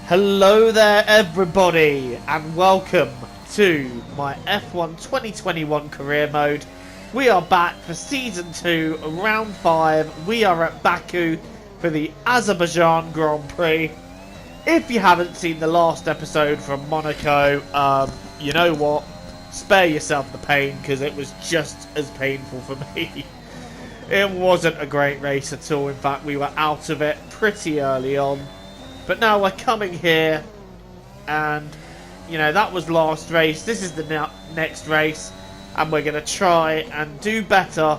Hello there everybody and welcome to my F1 2021 career mode. We are back for season 2, round 5. We are at Baku for the Azerbaijan Grand Prix. If you haven't seen the last episode from Monaco, you know what? Spare yourself the pain because it was just as painful for me. It wasn't a great race at all. In fact, we were out of it pretty early on. But now we're coming here, and, you know, that was last race. This is the next race, and we're going to try and do better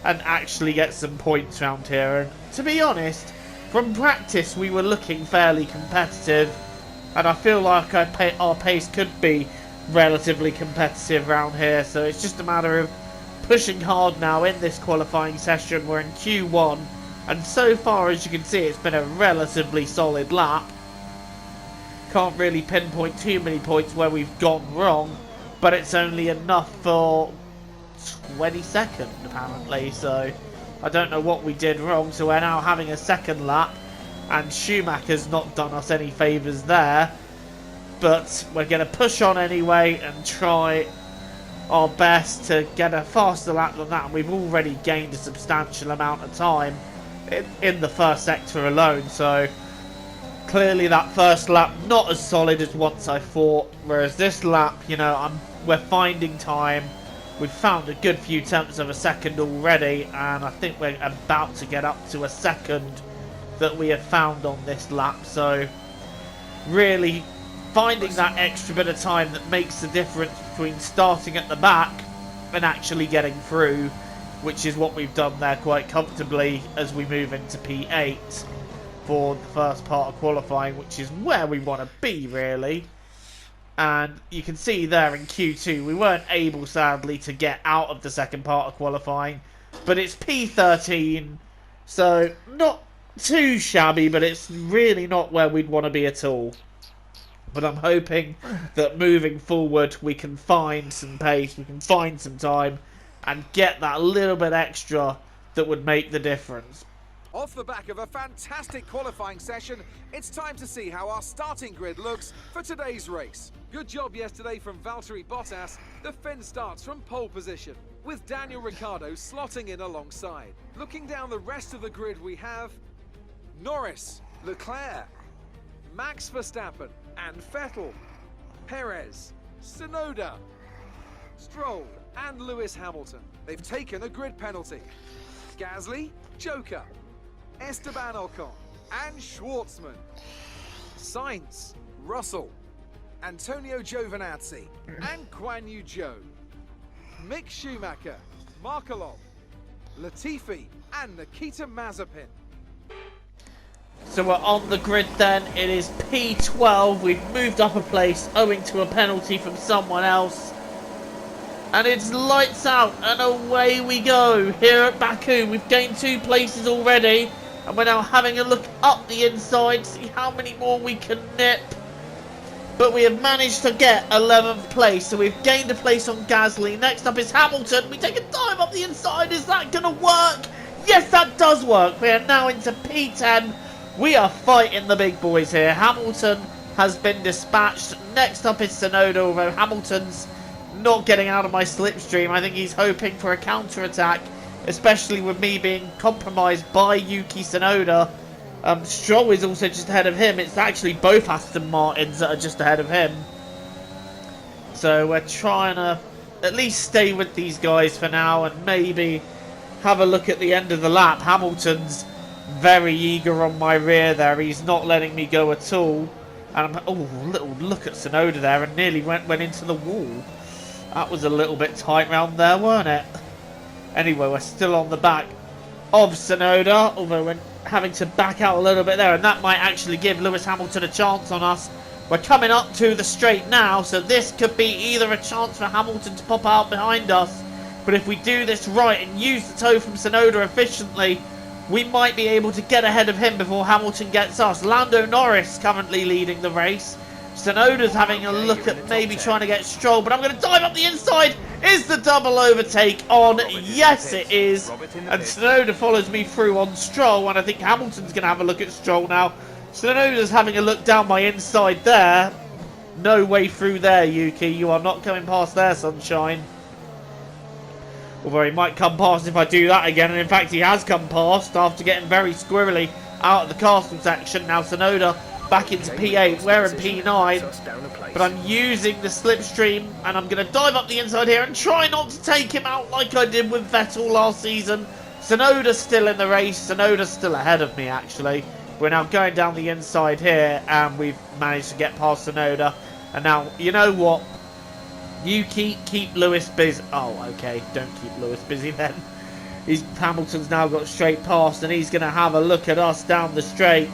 and actually get some points around here. And to be honest, from practice we were looking fairly competitive, and I feel like our pace could be relatively competitive around here. So it's just a matter of pushing hard now in this qualifying session. We're in Q1. And so far, as you can see, it's been a relatively solid lap. Can't really pinpoint too many points where we've gone wrong, but it's only enough for 22nd, apparently. So I don't know what we did wrong. So we're now having a second lap, and Schumacher's not done us any favours there. But we're going to push on anyway and try our best to get a faster lap than that. And we've already gained a substantial amount of time in the first sector alone, so clearly that first lap not as solid as once I thought, whereas this lap, you know, we're finding time. We've found a good few tenths of a second already, and I think we're about to get up to a second that we have found on this lap. So really finding that extra bit of time that makes the difference between starting at the back and actually getting through, which is what we've done there quite comfortably as we move into P8 for the first part of qualifying, which is where we want to be, really. And you can see there in Q2, we weren't able, sadly, to get out of the second part of qualifying, but it's P13, so not too shabby, but it's really not where we'd want to be at all. But I'm hoping that moving forward, we can find some pace, we can find some time, and get that little bit extra that would make the difference. Off the back of a fantastic qualifying session, it's time to see how our starting grid looks for today's race. Good job yesterday from Valtteri Bottas. The Finn starts from pole position, with Daniel Ricciardo slotting in alongside. Looking down the rest of the grid, we have Norris, Leclerc, Max Verstappen and Vettel, Perez, Tsunoda, Stroll and Lewis Hamilton. They've taken a grid penalty. Gasly, Joker, Esteban Ocon and Schwartzman, Sainz, Russell, Antonio Giovinazzi and Guan Yu Zhou, Mick Schumacher, Markelov, Latifi and Nikita Mazepin. So we're on the grid then. It is P12. We've moved up a place owing to a penalty from someone else. And it's lights out and away we go here at Baku. We've gained 2 places already, and we're now having a look up the inside, see how many more we can nip. But we have managed to get 11th place, so we've gained a place on Gasly. Next up is Hamilton. We take a dive up the inside. Is that going to work? Yes, that does work. We are now into P10. We are fighting the big boys here. Hamilton has been dispatched. Next up is Tsunoda, although Hamilton's not getting out of my slipstream. I think he's hoping for a counter-attack, especially with me being compromised by Yuki Tsunoda. Stroll is also just ahead of him. It's actually both Aston Martins that are just ahead of him. So we're trying to at least stay with these guys for now and maybe have a look at the end of the lap. Hamilton's very eager on my rear there. He's not letting me go at all. And oh, little look at Tsunoda there and nearly went into the wall. That was a little bit tight round there, weren't it? Anyway, we're still on the back of Tsunoda, although we're having to back out a little bit there, and that might actually give Lewis Hamilton a chance on us. We're coming up to the straight now, so this could be either a chance for Hamilton to pop out behind us, but if we do this right and use the toe from Tsunoda efficiently, we might be able to get ahead of him before Hamilton gets us. Lando Norris currently leading the race. Tsunoda's having a look at maybe trying to get Stroll, but I'm going to dive up the inside. Is the double overtake on? Yes, it is. And Tsunoda follows me through on Stroll, and I think Hamilton's going to have a look at Stroll now. Tsunoda's having a look down my inside there. No way through there, Yuki. You are not coming past there, sunshine. Although he might come past if I do that again. And in fact, he has come past after getting very squirrely out of the castle section. Now Tsunoda back into P8. We're in P9. But I'm using the slipstream. And I'm going to dive up the inside here and try not to take him out like I did with Vettel last season. Tsunoda's still in the race. Tsunoda's still ahead of me, actually. We're now going down the inside here. And we've managed to get past Tsunoda. And now, you know what? You keep Lewis busy. Oh, okay. Don't keep Lewis busy then. Hamilton's now got straight past, and he's going to have a look at us down the straight.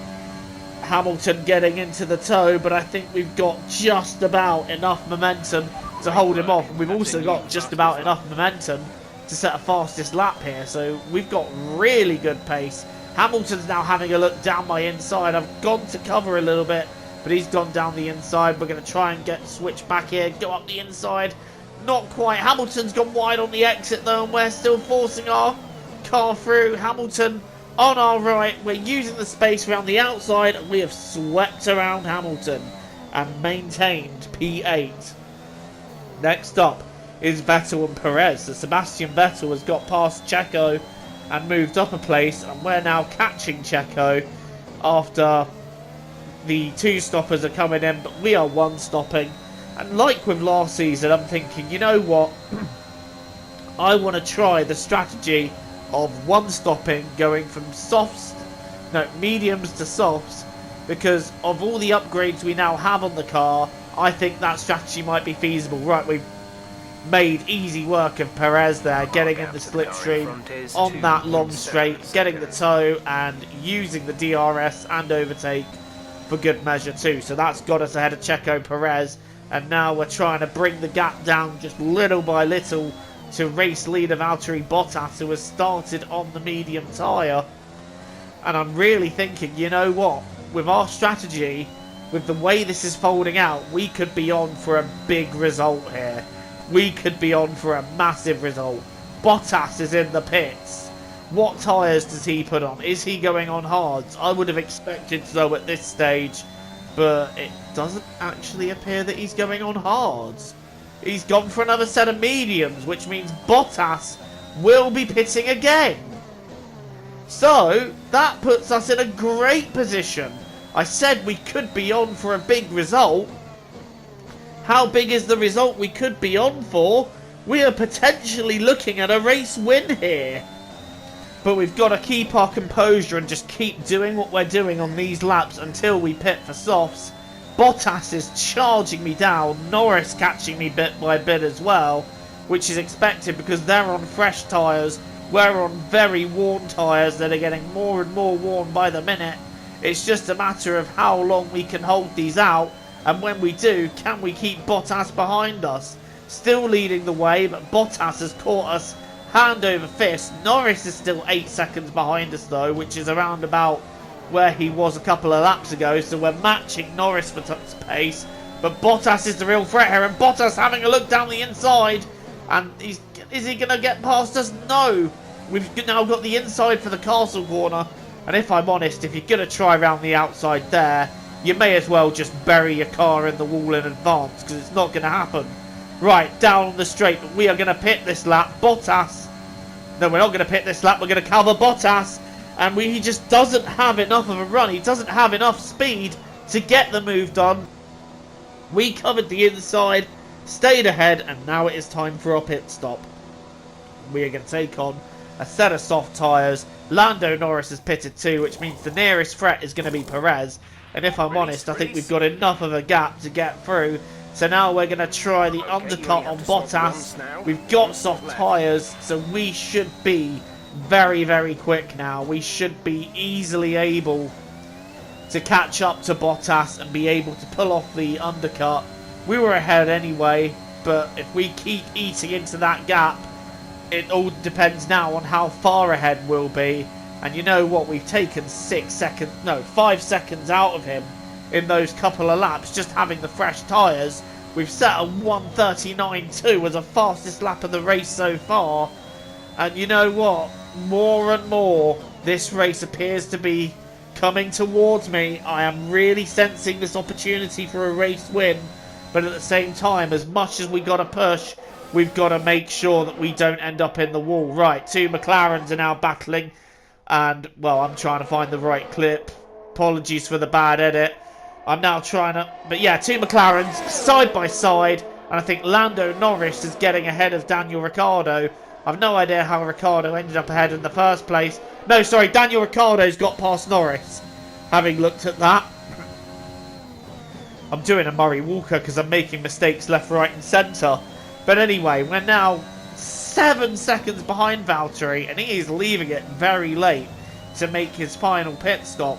Hamilton getting into the toe, but I think we've got just about enough momentum to hold him off. And we've also got just about enough momentum to set a fastest lap here. So we've got really good pace. Hamilton's now having a look down my inside. I've gone to cover a little bit, but he's gone down the inside. We're going to try and get switch back here, go up the inside. Not quite. Hamilton's gone wide on the exit though, and we're still forcing our car through. Hamilton on our right. We're using the space around the outside, and we have swept around Hamilton and maintained P8. Next up is Vettel and Perez. So Sebastian Vettel has got past Checo and moved up a place, and we're now catching Checo after the two stoppers are coming in, but we are one stopping. And like with last season, I'm thinking, you know what? I want to try the strategy of one stopping, going from mediums to softs, because of all the upgrades we now have on the car. I think that strategy might be feasible. Right, we've made easy work of Perez there, getting in the slipstream on that long straight, getting the toe and using the DRS and overtake for good measure too. So that's got us ahead of Checo Perez, and now we're trying to bring the gap down just little by little to race leader Valtteri Bottas, who has started on the medium tyre. And I'm really thinking, you know what, with our strategy, with the way this is folding out, we could be on for a big result here. We could be on for a massive result. Bottas is in the pits. What tyres does he put on? Is he going on hards? I would have expected so at this stage, but it doesn't actually appear that he's going on hards. He's gone for another set of mediums, which means Bottas will be pitting again. So that puts us in a great position. I said we could be on for a big result. How big is the result we could be on for? We are potentially looking at a race win here. But we've got to keep our composure and just keep doing what we're doing on these laps until we pit for softs. Bottas is charging me down. Norris catching me bit by bit as well, which is expected because they're on fresh tyres. We're on very worn tyres that are getting more and more worn by the minute. It's just a matter of how long we can hold these out. And when we do, can we keep Bottas behind us? Still leading the way, but Bottas has caught us hand over fist. Norris is still 8 seconds behind us though, which is around about where he was a couple of laps ago. So we're matching Norris for pace. But Bottas is the real threat here, and Bottas having a look down the inside. And is he going to get past us? No. We've now got the inside for the castle corner. And if I'm honest, if you're going to try around the outside there, you may as well just bury your car in the wall in advance, because it's not going to happen. Right, down on the straight, but we are going to pit this lap. Bottas. No, we're not going to pit this lap. We're going to cover Bottas. And he just doesn't have enough of a run. He doesn't have enough speed to get the move done. We covered the inside, stayed ahead, and now it is time for our pit stop. We are going to take on a set of soft tyres. Lando Norris has pitted too, which means the nearest threat is going to be Perez. And if I'm honest, I think we've got enough of a gap to get through. So now we're going to try the undercut on Bottas. We've got soft tyres, so we should be very, very quick now. We should be easily able to catch up to Bottas and be able to pull off the undercut. We were ahead anyway, but if we keep eating into that gap, it all depends now on how far ahead we'll be. And you know what? We've taken 5 seconds out of him in those couple of laps, just having the fresh tyres. We've set a 1:39.2 as the fastest lap of the race so far. And you know what? More and more, this race appears to be coming towards me. I am really sensing this opportunity for a race win, but at the same time, as much as we got to push, we've got to make sure that we don't end up in the wall. Right, 2 McLarens are now battling, and, well, I'm trying to find the right clip. Apologies for the bad edit. I'm now trying to... But yeah, 2 McLarens side by side, and I think Lando Norris is getting ahead of Daniel Ricciardo. I've no idea how Ricciardo ended up ahead in the first place. No, sorry, Daniel Ricciardo's got past Norris, having looked at that. I'm doing a Murray Walker because I'm making mistakes left, right and centre. But anyway, we're now 7 seconds behind Valtteri, and he is leaving it very late to make his final pit stop.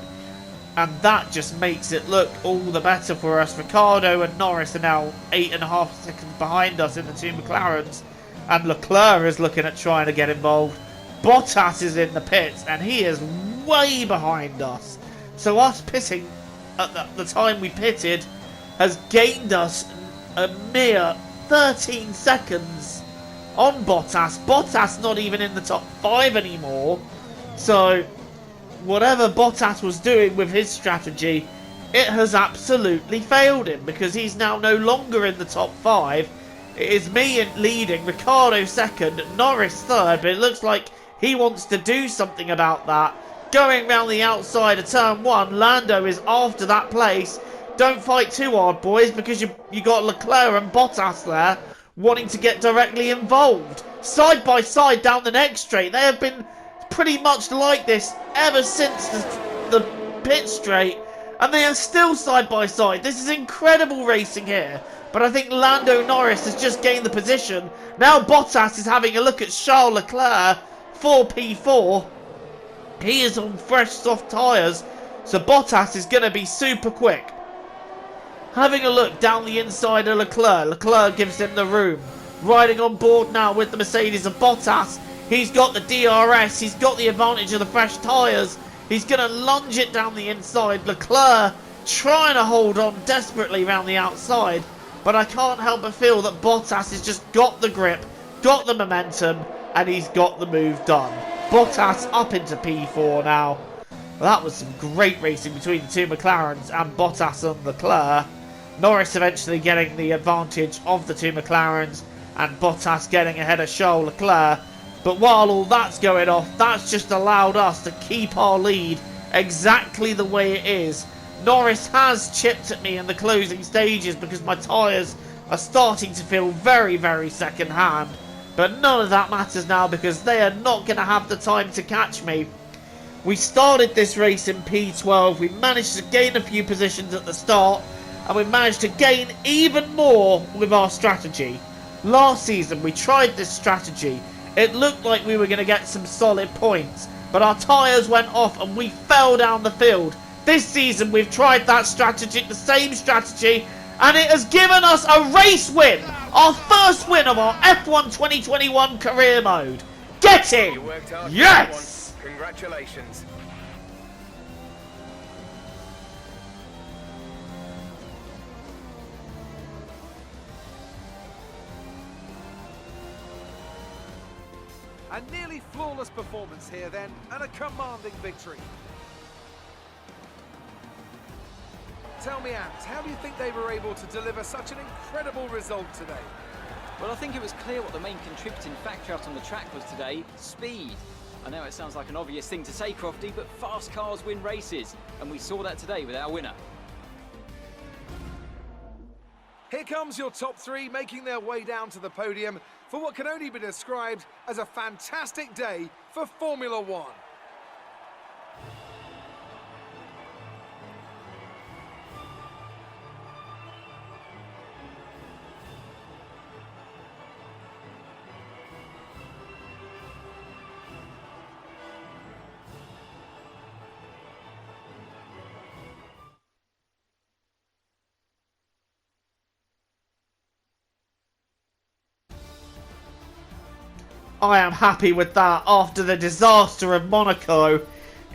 And that just makes it look all the better for us. Ricciardo and Norris are now 8.5 seconds behind us in the 2 McLarens. And Leclerc is looking at trying to get involved. Bottas is in the pits, and he is way behind us. So us pitting at the time we pitted has gained us a mere 13 seconds on Bottas. Bottas not even in the top 5 anymore. So whatever Bottas was doing with his strategy, it has absolutely failed him, because he's now no longer in the top 5. It is me leading, Ricciardo second, Norris third, but it looks like he wants to do something about that. Going round the outside of turn 1, Lando is after that place. Don't fight too hard, boys, because you got Leclerc and Bottas there wanting to get directly involved. Side by side down the next straight. They have been pretty much like this ever since the pit straight, and they are still side by side. This is incredible racing here. But I think Lando Norris has just gained the position. Now Bottas is having a look at Charles Leclerc for P4. He is on fresh soft tyres, so Bottas is going to be super quick. Having a look down the inside of Leclerc. Leclerc gives him the room. Riding on board now with the Mercedes of Bottas. He's got the DRS. He's got the advantage of the fresh tyres. He's going to lunge it down the inside. Leclerc trying to hold on desperately around the outside. But I can't help but feel that Bottas has just got the grip, got the momentum, and he's got the move done. Bottas up into P4 now. Well, that was some great racing between the 2 McLarens and Bottas and Leclerc. Norris eventually getting the advantage of the 2 McLarens, and Bottas getting ahead of Charles Leclerc. But while all that's going off, that's just allowed us to keep our lead exactly the way it is. Norris has chipped at me in the closing stages because my tyres are starting to feel very, very second hand. But none of that matters now, because they are not going to have the time to catch me. We started this race in P12. We managed to gain a few positions at the start, and we managed to gain even more with our strategy. Last season we tried this strategy. It looked like we were going to get some solid points, but our tyres went off and we fell down the field. This season we've tried that strategy, the same strategy, and it has given us a race win! Our first win of our F1 2021 career mode! Get it! Yes! Congratulations. A nearly flawless performance here then, and a commanding victory. Tell me, Ant, how do you think they were able to deliver such an incredible result today? Well, I think it was clear what the main contributing factor out on the track was today: speed. I know it sounds like an obvious thing to say, Crofty, but fast cars win races, and we saw that today with our winner. Here comes your top 3 making their way down to the podium for what can only be described as a fantastic day for Formula One. I am happy with that after the disaster of Monaco.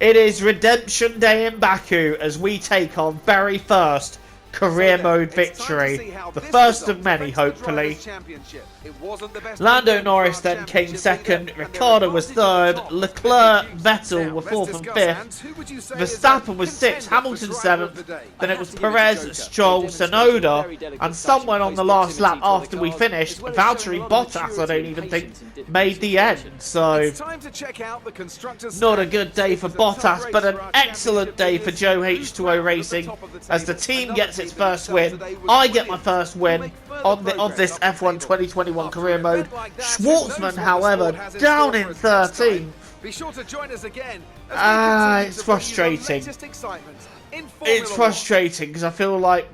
It is Redemption Day in Baku as we take our very first career So mode then, it's time to victory, see how the this first of result many, affects the hopefully. Drivers' Championship. It wasn't the best Lando weekend for Norris our then came championship second, leader, and their Ricciardo was advantage at third, the top has been Leclerc, reduced. Vettel Now, were let's fourth and discuss, fifth, Hans, who would you say Verstappen is was a sixth, contender Hamilton for driver of seventh, the day? then I it was have to give it to Perez, Joker. Stroll, They demonstrated a very Tsunoda, delicate and touch someone in on the close last lap proximity to the after we cars, finished, as well as Valtteri showing a lot of Bottas, I maturity don't and even think, patience in difficult made the end, situations. so It's time to check out the constructors' not a standings. good day It for was a tough Bottas, race but an for our excellent championship day for leaders. Joe Who's H2O proud at the Racing top of the as the table? team Another gets team its that first excelled win. today was I get my Williams, first who win make further of progress this up the F1 table. 2021 After career an mode. event like that, who knows what Schwartzman, the however, sport has in down store in for us next time? 13th. Be sure to join us again as we continue It's to bring you the frustrating. latest excitement in Formula It's One. frustrating because I feel like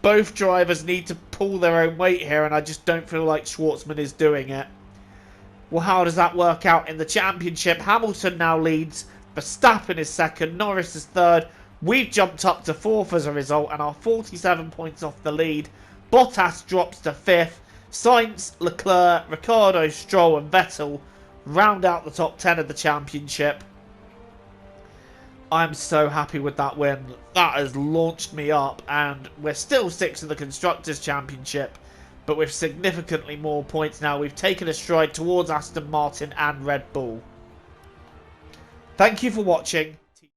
both drivers need to pull their own weight here, and I just don't feel like Schwartzman is doing it. Well, how does that work out in the championship? Hamilton now leads, Verstappen is second, Norris is third. We've jumped up to fourth as a result and are 47 points off the lead. Bottas drops to fifth. Sainz, Leclerc, Ricciardo, Stroll and Vettel round out the top 10 of the championship. I'm so happy with that win. That has launched me up, and we're still sixth in the Constructors' Championship, but with significantly more points now. We've taken a stride towards Aston Martin and Red Bull. Thank you for watching.